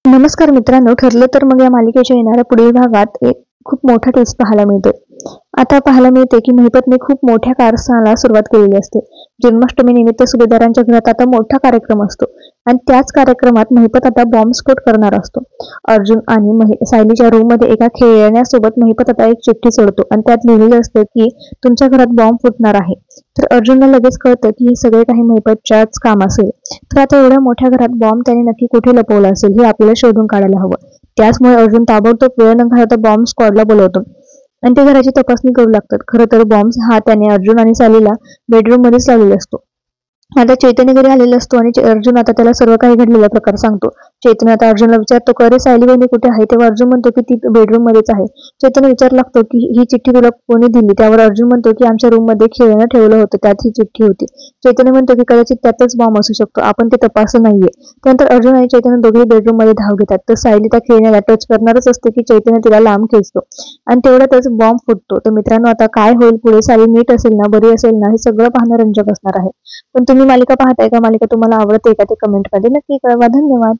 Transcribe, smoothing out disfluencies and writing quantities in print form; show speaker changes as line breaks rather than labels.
नमस्कार मित्रांनो, ठरलं तर मग या मालिकेच्या येणाऱ्या पुढील भागात एक खूप मोठा ट्विस्ट पाहायला मिळतोय. आता पाहायला मिळते की महिपतने खूप मोठ्या कारस्थानाला सुरुवात केलेली असते. जन्माष्टमी निमित्त सुभेदारांच्या घरात आता मोठा कार्यक्रम असतो आणि त्याच कार्यक्रमात महिपत आता बॉम्बस्फोट करणार असतो. अर्जुन आणि सायलीच्या रूम मध्ये एका खेळण्यासोबत महिपत आता एक चिठ्ठी सोडतो आणि त्यात लिहिलेलं असतं की तुमच्या घरात बॉम्ब फुटणार आहे. तर अर्जुनला लगेच कळतं की हे सगळे काही महिपतच्याच काम असेल. तर आता एवढ्या मोठ्या घरात बॉम्ब त्याने नक्की कुठे लपवला असेल हे आपल्याला शोधून काढायला हवं. त्याचमुळे अर्जुन ताबडतोब वेळ न घालवता बॉम्ब स्क्वॉडला बोलवतो आणि ते घराची तपासणी करू लागतात. खरं तर बॉम्ब हा त्याने अर्जुन आणि सालीला बेडरूम मध्येच लावलेला असतो. आता चैतन्य घरी आलेला असतो आणि अर्जुन आता त्याला सर्व काही घडलेला प्रकार सांगतो. चैतन्य आता अर्जुनला विचारतो की अरे सायली वहिनी कुठे आहे, तेव्हा अर्जुन म्हणतो की ती बेडरूम मध्येच आहे. चैतन्य विचार लागतो की ही चिठ्ठी तुला कोणी दिली, त्यावर अर्जुन म्हणतो की आमच्या रूम मध्ये खेळणं ठेवलं होतं, त्यात ही चिठ्ठी होती. चैतन्य म्हणतो की कदाचित त्यातच बॉम्ब असू शकतो, आपण ते तपासलं नाहीये. त्यानंतर अर्जुन आणि चैतन्य दोघेही बेडरूम मध्ये धाव घेतात. तर सायली त्या खेळण्याला टच करणारच असते की चैतन्य तिला लांब खेचतो आणि तेवढ्यातच बॉम्ब फुटतो. तर मित्रांनो, आता काय होईल पुढे, सायली नीट असेल ना, बरी असेल ना, हे सगळं पाहणं रंजक असणार आहे. पण तुम्ही मालिका पाहताय का? मालिका तुम्हाला आवडते का? ते कमेंटमध्ये नक्की कळवा. धन्यवाद.